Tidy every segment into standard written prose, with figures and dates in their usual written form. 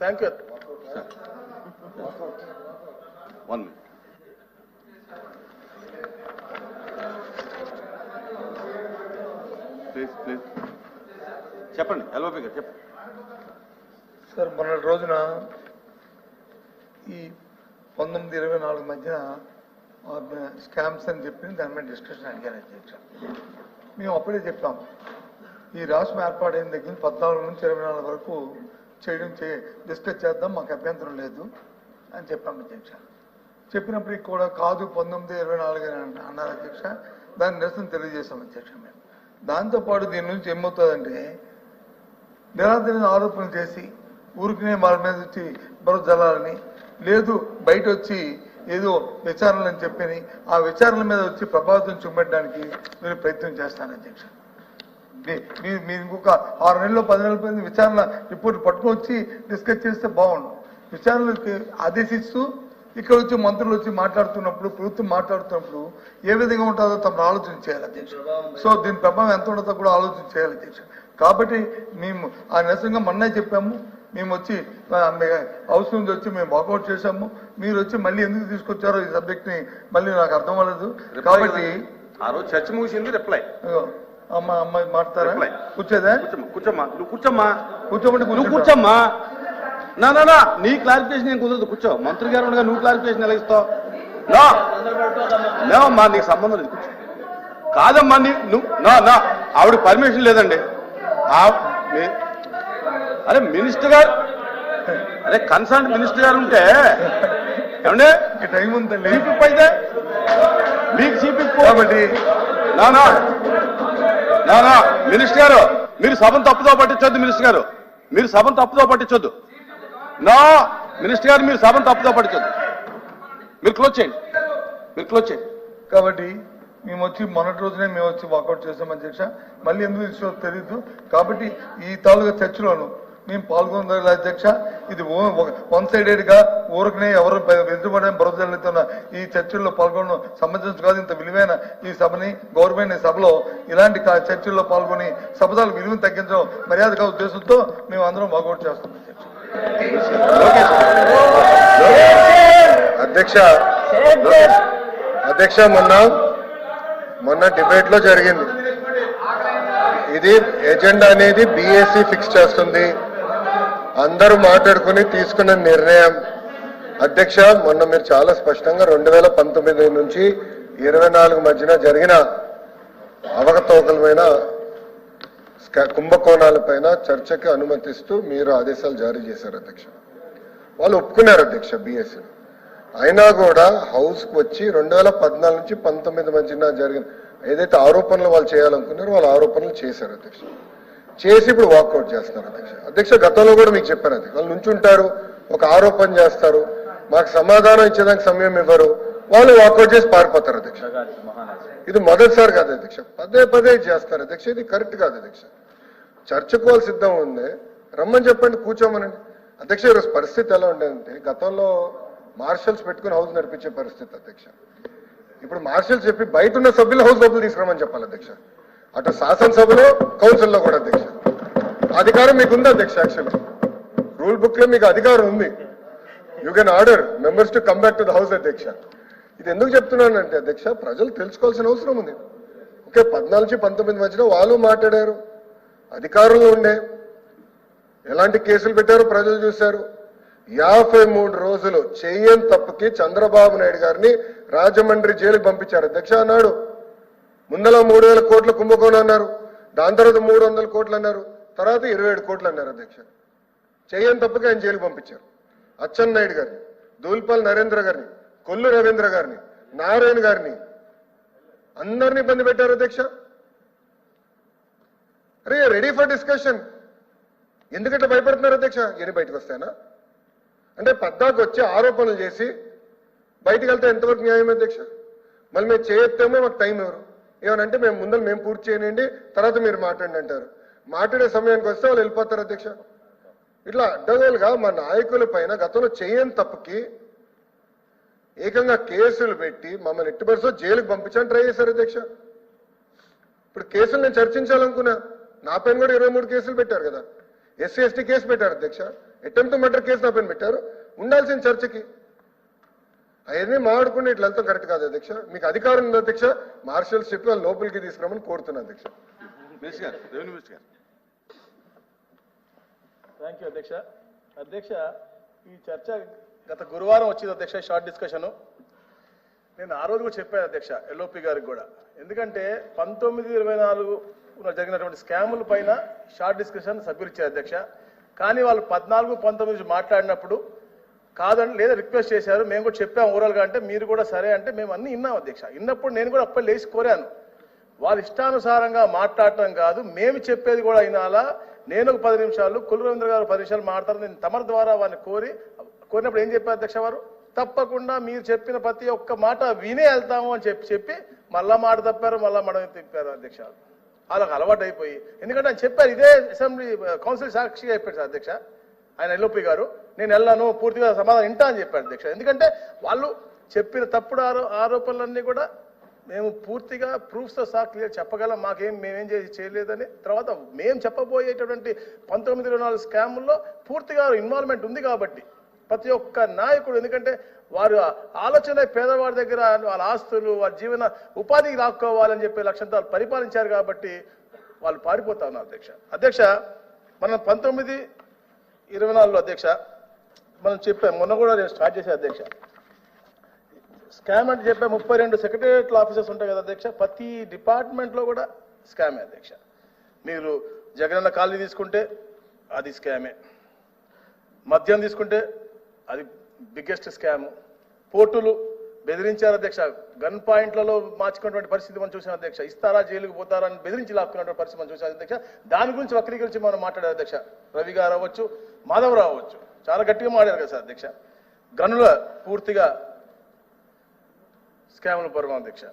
Thank you. 1 minute. Please చెప్పండి. LOP గారు చెప్పండి. సార్ మొన్నటి రోజున ఈ 19-24 మధ్యన స్కామ్స్ అని చెప్పి దాని మీద డిస్కషన్ అడిగారు అధ్యక్ష. మేము అప్పుడే చెప్పాం ఈ రాష్ట్రం ఏర్పాటైన దగ్గర 14 నుంచి 24 వరకు డిస్కస్ చేద్దాం, మాకు అభ్యంతరం లేదు అని చెప్పాం అధ్యక్ష. చెప్పినప్పటికి కూడా కాదు 19-24 అని అన్నారు అధ్యక్ష. దాని నిరసన తెలియజేశాం అధ్యక్ష. మేము దాంతోపాటు దీని నుంచి ఏమవుతుందంటే నిరాధరణ ఆరోపణలు చేసి ఊరికినే వాళ్ళ మీద వచ్చి బరువు జల్లాలని లేదు, బయట వచ్చి ఏదో విచారణలు అని చెప్పని ఆ విచారణల మీద వచ్చి ప్రభావితం చూపెట్టడానికి మీరు ప్రయత్నం చేస్తాను అధ్యక్ష. మీరు ఇంకొక 6 నెలల్లో 10 నెలల పైన విచారణ రిపోర్ట్ పట్టుకొని వచ్చి డిస్కస్ చేస్తే బాగుండు. విచారణలకి ఆదేశిస్తూ ఇక్కడ వచ్చి మంత్రులు వచ్చి మాట్లాడుతున్నప్పుడు, ప్రభుత్వం మాట్లాడుతున్నప్పుడు ఏ విధంగా ఉంటుందో తమను ఆలోచన చేయాలి అధ్యక్ష. సో దీని ప్రభావం ఎంత ఉంటుందో కూడా ఆలోచన చేయాలి అధ్యక్ష. కాబట్టి మేము ఆ నిరసనగా మొన్నే చెప్పాము. మేము వచ్చి హౌస్ నుంచి వచ్చి మేము వాకౌట్ చేశాము. మీరు వచ్చి మళ్ళీ ఎందుకు తీసుకొచ్చారో ఈ సబ్జెక్ట్ ని మళ్ళీ నాకు అర్థం అవ్వలేదు. కాబట్టి ఆ రోజు చర్చ ముగిసింది. రిప్లై అమ్మాయి మాట్లాడతారా? కూర్చోదా? కూర్చోమ్మా. నువ్వు కూర్చోమ్మా. కూర్చోమంటే నువ్వు కూర్చోమ్మా. నా నీ క్లారిఫికేషన్ ఏం కుదరదు. కూర్చో. మంత్రి గారు ఉండగా నువ్వు క్లారిఫికేషన్ ఎలా ఇస్తావు? లేవమ్మా, నీకు సంబంధం లేదు. కూర్చో. కాదమ్మా, నువ్వు ఆవిడ పర్మిషన్ లేదండి. అరే మినిస్టర్ గారు, అరే కన్సర్న్ మినిస్టర్ గారు ఉంటే ఏమంటే టైం ఉందండి. చీఫ్ అయితే మీకు చీఫ్ కాబట్టి మినిస్టర్ గారు మీరు సభను తప్పుదో పట్టించొద్దు. మినిస్టర్ గారు మీరు సభను తప్పుదో పట్టించొద్దు. మినిస్టర్ గారు మీరు సభను తప్పుదో పట్టించొద్దు. మీరు క్లోజ్ చేయండి. కాబట్టి మేము వచ్చి మొన్నటి రోజునే మేము వచ్చి వాకౌట్ చేసాం అధ్యక్ష. మళ్ళీ ఎందుకు ఇష్టం తెలియదు. కాబట్టి ఈ తాలూకా చర్చలోను మేము పాల్గొనగల అధ్యక్ష. ఇది 1 సైడెడ్ గా ఊరికనే ఎవరు వెళ్తుబడే బురదలుతున్న ఈ చర్చల్లో పాల్గొనడం సంబంధించి కాదు. ఇంత విలువైన ఈ సభని గవర్నమెంట్ సభలో ఇలాంటి చర్చల్లో పాల్గొని సభదాల విలువను తగ్గించడం మర్యాదగా ఉద్దేశంతో మేము అందరం వాకౌట్ చేస్తాం అధ్యక్ష. అధ్యక్ష మొన్న డిబేట్ లో జరిగింది. ఇది ఎజెండా అనేది బీఏసీ ఫిక్స్ చేస్తుంది. అందరూ మాట్లాడుకుని తీసుకున్న నిర్ణయం. అధ్యక్ష మొన్న మీరు చాలా స్పష్టంగా 2019 నుంచి 24 మధ్యన జరిగిన అవకతవకలమైన కుంభకోణాలపైన చర్చకి అనుమతిస్తూ మీరు ఆదేశాలు జారీ చేశారు అధ్యక్ష. వాళ్ళు ఒప్పుకున్నారు అధ్యక్ష బీఎస్సీ. అయినా కూడా హౌస్కి వచ్చి 2014 నుంచి 19 మధ్యన జరిగిన ఏదైతే ఆరోపణలు వాళ్ళు చేయాలనుకున్నారో వాళ్ళ ఆరోపణలు చేశారు అధ్యక్ష. చేసి ఇప్పుడు వాకౌట్ చేస్తున్నారు అధ్యక్ష. అధ్యక్ష గతంలో కూడా మీకు చెప్పారు అధ్యక్ష, వాళ్ళు నుంచుంటారు, ఒక ఆరోపణ చేస్తారు, మాకు సమాధానం ఇచ్చేదానికి సమయం ఇవ్వరు, వాళ్ళు వాకౌట్ చేసి పారిపోతారు అధ్యక్ష. ఇది మొదటిసారి కాదు అధ్యక్ష, పదే చేస్తారు అధ్యక్ష. ఇది కరెక్ట్ కాదు అధ్యక్ష. చర్చకు వాళ్ళు సిద్ధం ఉంది, రమ్మని చెప్పండి, కూర్చోమనండి అధ్యక్ష. ఈరోజు పరిస్థితి ఎలా ఉండేదంటే గతంలో మార్షల్స్ పెట్టుకుని హౌస్ నడిపించే పరిస్థితి అధ్యక్ష. ఇప్పుడు మార్షల్స్ చెప్పి బయట ఉన్న సభ్యులు హౌస్ లోపల తీసుకురామని చెప్పాలి అధ్యక్ష. అటు శాసనసభలో కౌన్సిల్లో కూడా అధ్యక్ష. అధికారం మీకు ఉంది అధ్యక్ష. యాక్చువల్లీ రూల్ బుక్ లో మీకు అధికారం ఉంది. You can order members to come back to the house అధ్యక్ష. ఇది ఎందుకు చెప్తున్నానంటే అధ్యక్ష, ప్రజలు తెలుసుకోవాల్సిన అవసరం ఉంది. ఓకే, 14 నుంచి 19 మధ్యలో వాళ్ళు మాట్లాడారు, అధికారంలో ఉండే ఎలాంటి కేసులు పెట్టారో ప్రజలు చూశారు. 53 రోజులు చెయ్యని తప్పుకి చంద్రబాబు నాయుడు గారిని రాజమండ్రి జైలుకి పంపించారు అధ్యక్ష. అన్నాడు ముందల 3000 కోట్ల కుంభకోణం అన్నారు, దాని తర్వాత 300 కోట్లు అన్నారు, తర్వాత 27 కోట్లు అన్నారు అధ్యక్ష. చెయ్యని తప్పుకి ఆయన జైలుకి పంపించారు. అచ్చెన్నాయుడు గారిని, దూల్పల్ నరేంద్ర గారిని, కొల్లు రవీంద్ర గారిని, నారాయణ గారిని, అందరినీ ఇబ్బంది పెట్టారు అధ్యక్ష. అరే రెడీ ఫర్ డిస్కషన్. ఎందుకంటే భయపడుతున్నారు అధ్యక్ష, ఎన్ని బయటకు వస్తాయనా అంటే పద్దాకు వచ్చి ఆరోపణలు చేసి బయటికి వెళ్తే ఎంతవరకు న్యాయం అధ్యక్ష? మళ్ళీ మేము చేయొత్తేమో మాకు టైం ఎవరు ఏమనంటే మేము పూర్తి చేయనండి, తర్వాత మీరు మాట్లాడండి అంటారు. మాట్లాడే సమయానికి వస్తే వాళ్ళు వెళ్ళిపోతారు అధ్యక్ష. ఇట్లా అడ్డగోలుగా మా నాయకుల పైన గతంలో చేయని తప్పుకి ఏకంగా కేసులు పెట్టి మమ్మల్ని ఎట్టి పరిస్థితుల్లో జైలుకి పంపించని ట్రై చేశారు అధ్యక్ష. ఇప్పుడు కేసులు నేను చర్చించాలనుకున్నా, నా పైన కూడా 23 కేసులు పెట్టారు కదా. ఎస్సీ ఎస్టీ కేసు పెట్టారు అధ్యక్ష, అటెంప్ట్ మర్డర్ కేసు నా పైన పెట్టారు. ఉండాల్సిన చర్చకి అవన్నీ మాట్లాడుకుంటే ఇట్లా వెళ్తాం కరెక్ట్ కాదు అధ్యక్ష. మీకు అధికారం ఉంది అధ్యక్ష, మార్షల్స్ చెప్పి వాళ్ళు లోపలికి తీసుకురామని కోరుతున్నా అధ్యక్ష. మినిస్టర్ గారు, రెవెన్యూ మినిస్టర్ గారు. థ్యాంక్ యూ అధ్యక్ష. అధ్యక్ష, ఈ చర్చ గత గురువారం వచ్చింది అధ్యక్ష, షార్ట్ డిస్కషన్. నేను ఆ రోజు కూడా చెప్పాను అధ్యక్ష ఎల్ఓపి గారికి కూడా. ఎందుకంటే 19-24 జరిగినటువంటి స్కాముల పైన షార్ట్ డిస్కషన్ సభ్యులు ఇచ్చారు అధ్యక్ష. కానీ వాళ్ళు 14-19 మాట్లాడినప్పుడు కాదండి లేదా రిక్వెస్ట్ చేశారు. మేము కూడా చెప్పాము ఓవరాల్గా. అంటే మీరు కూడా సరే అంటే మేము అన్ని విన్నాం అధ్యక్ష. విన్నప్పుడు నేను కూడా అప్పటి లేచి కోరాను, వాళ్ళ ఇష్టానుసారంగా మాట్లాడటం కాదు, మేము చెప్పేది కూడా వినాలా. నేను ఒక 10 నిమిషాలు, కుల రవీంద్ర గారు 10 నిమిషాలు మాట్లాడతారు. నేను తమరి ద్వారా వారిని కోరినప్పుడు ఏం చెప్పారు అధ్యక్ష వారు, తప్పకుండా మీరు చెప్పిన ప్రతి ఒక్క మాట వినే వెళ్తాము అని చెప్పి మళ్ళా మాట తప్పారు, మళ్ళా మాట తిప్పారు అధ్యక్ష. వాళ్ళకి అలవాటు అయిపోయి, ఎందుకంటే ఆయన చెప్పారు, ఇదే అసెంబ్లీ కౌన్సిల్ సాక్షిగా చెప్పారు సార్ అధ్యక్ష ఆయన ఎల్ఓపి గారు, నేను వెళ్ళాను పూర్తిగా సమాధానం వింటా అని చెప్పారు అధ్యక్ష. ఎందుకంటే వాళ్ళు చెప్పిన తప్పుడు ఆరోపణలన్నీ కూడా మేము పూర్తిగా ప్రూఫ్స్తో సహా క్లియర్ చెప్పగలం, మేమేం చేయలేదని. తర్వాత మేము చెప్పబోయేటటువంటి 19-24 స్కాముల్లో పూర్తిగా ఇన్వాల్వ్మెంట్ ఉంది కాబట్టి ప్రతి ఒక్క నాయకుడు, ఎందుకంటే వారు ఆలోచన పేదవాడి దగ్గర వాళ్ళ ఆస్తులు, వాళ్ళ జీవన ఉపాధికి లాక్కోవాలని చెప్పే లక్ష్యంతో వాళ్ళు పరిపాలించారు కాబట్టి వాళ్ళు పారిపోతా ఉన్నారు అధ్యక్ష. అధ్యక్ష, మనం 19-24లో అధ్యక్ష మనం చెప్పాం, మొన్న కూడా నేను స్టార్ట్ చేశాను అధ్యక్ష. స్కామ్ అంటే చెప్పా 32 సెక్రటేరియట్ ఆఫీసర్స్ ఉంటాయి కదా అధ్యక్ష, ప్రతి డిపార్ట్మెంట్లో కూడా స్కామే అధ్యక్ష. మీరు జగనన్న కాలనీ తీసుకుంటే అది స్కామే, మద్యం తీసుకుంటే అది బిగ్గెస్ట్ స్కామ్, పోర్టులు బెదిరించారు అధ్యక్ష, గన్ పాయింట్లలో మార్చుకున్నటువంటి పరిస్థితి మనం చూసాం అధ్యక్ష. ఇస్తారా జైలుకు పోతారా అని బెదిరించి లాక్కున్నటువంటి పరిస్థితి మనం చూసాం అధ్యక్ష. దాని గురించి వక్రీకరించి మనం మాట్లాడారు అధ్యక్ష. రవి గారు అవ్వచ్చు, మాధవరావు అవ్వచ్చు, చాలా గట్టిగా మాట్లాడారు కదా సార్ అధ్యక్ష. గనుల పూర్తిగా స్కాముల పర్వం అధ్యక్ష.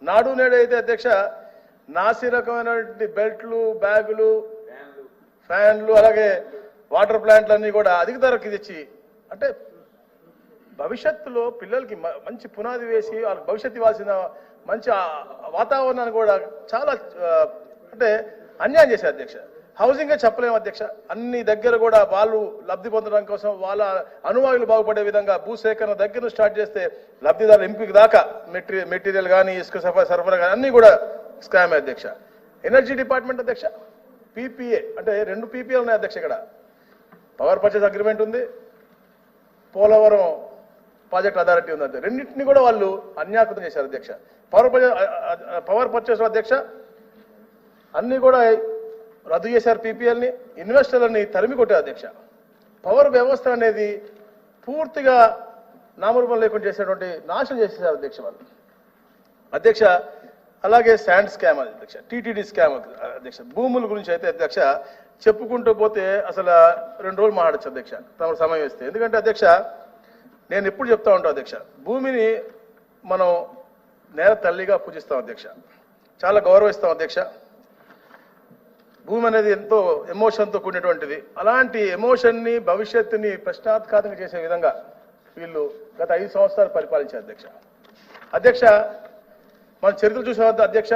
నాడు నేడు అయితే అధ్యక్ష నాసి రకమైనటువంటి బెల్ట్లు, బ్యాగులు, ఫ్యాన్లు, అలాగే వాటర్ ప్లాంట్లన్నీ కూడా అధిక ధరకి తెచ్చి, అంటే భవిష్యత్తులో పిల్లలకి మంచి పునాది వేసి వాళ్ళకి భవిష్యత్తు ఇవ్వాల్సిన మంచి వాతావరణాన్ని కూడా చాలా అంటే అన్యాయం చేశారు అధ్యక్ష. హౌసింగే చెప్పలేము అధ్యక్ష. అన్ని దగ్గర కూడా వాళ్ళు లబ్ధి పొందడం కోసం వాళ్ళ అనువాయులు బాగుపడే విధంగా భూసేకరణ దగ్గర స్టార్ట్ చేస్తే లబ్ధిదారుల ఎంపిక దాకా మెటీరియల్ కానీ ఇసుక సరఫరా కానీ అన్ని కూడా స్కామ్ అధ్యక్ష. ఎనర్జీ డిపార్ట్మెంట్ అధ్యక్ష, పీపీఏ అంటే 2 పీపీఏలు ఉన్నాయి అధ్యక్ష. ఇక్కడ పవర్ పర్చేస్ అగ్రిమెంట్ ఉంది, పోలవరం ప్రాజెక్ట్ అథారిటీ ఉంది అధ్యక్ష. రెండింటినీ కూడా వాళ్ళు అన్యాకృతం చేశారు అధ్యక్ష. పవర్ పర్చేస్ అధ్యక్ష అన్ని కూడా రద్దు చేశారు పీపీఎల్ని, ఇన్వెస్టర్లని తరిమి కొట్టారు అధ్యక్ష. పవర్ వ్యవస్థ అనేది పూర్తిగా నామరూపం లేకుండా చేసేటువంటి నాశనం చేసేసారు అధ్యక్ష వాళ్ళు అధ్యక్ష. అలాగే శాండ్ స్కామ్ అధ్యక్ష, టీటీడీ స్కామ్ అధ్యక్ష. భూముల గురించి అయితే అధ్యక్ష చెప్పుకుంటూ పోతే అసలు 2 రోజులు మాట్లాడచ్చు అధ్యక్ష తమ సమయం ఇస్తే. ఎందుకంటే అధ్యక్ష నేను ఎప్పుడు చెప్తా ఉంటాను అధ్యక్ష, భూమిని మనం నేల తల్లిగా పూజిస్తాం అధ్యక్ష, చాలా గౌరవిస్తాం అధ్యక్ష. భూమి అనేది ఎంతో ఎమోషన్తో కూడినటువంటిది. అలాంటి ఎమోషన్ని భవిష్యత్తుని ప్రశ్నార్థకాతంగా చేసే విధంగా వీళ్ళు గత 5 సంవత్సరాలు పరిపాలించారు అధ్యక్ష. అధ్యక్ష మన చరిత్ర చూసే అధ్యక్ష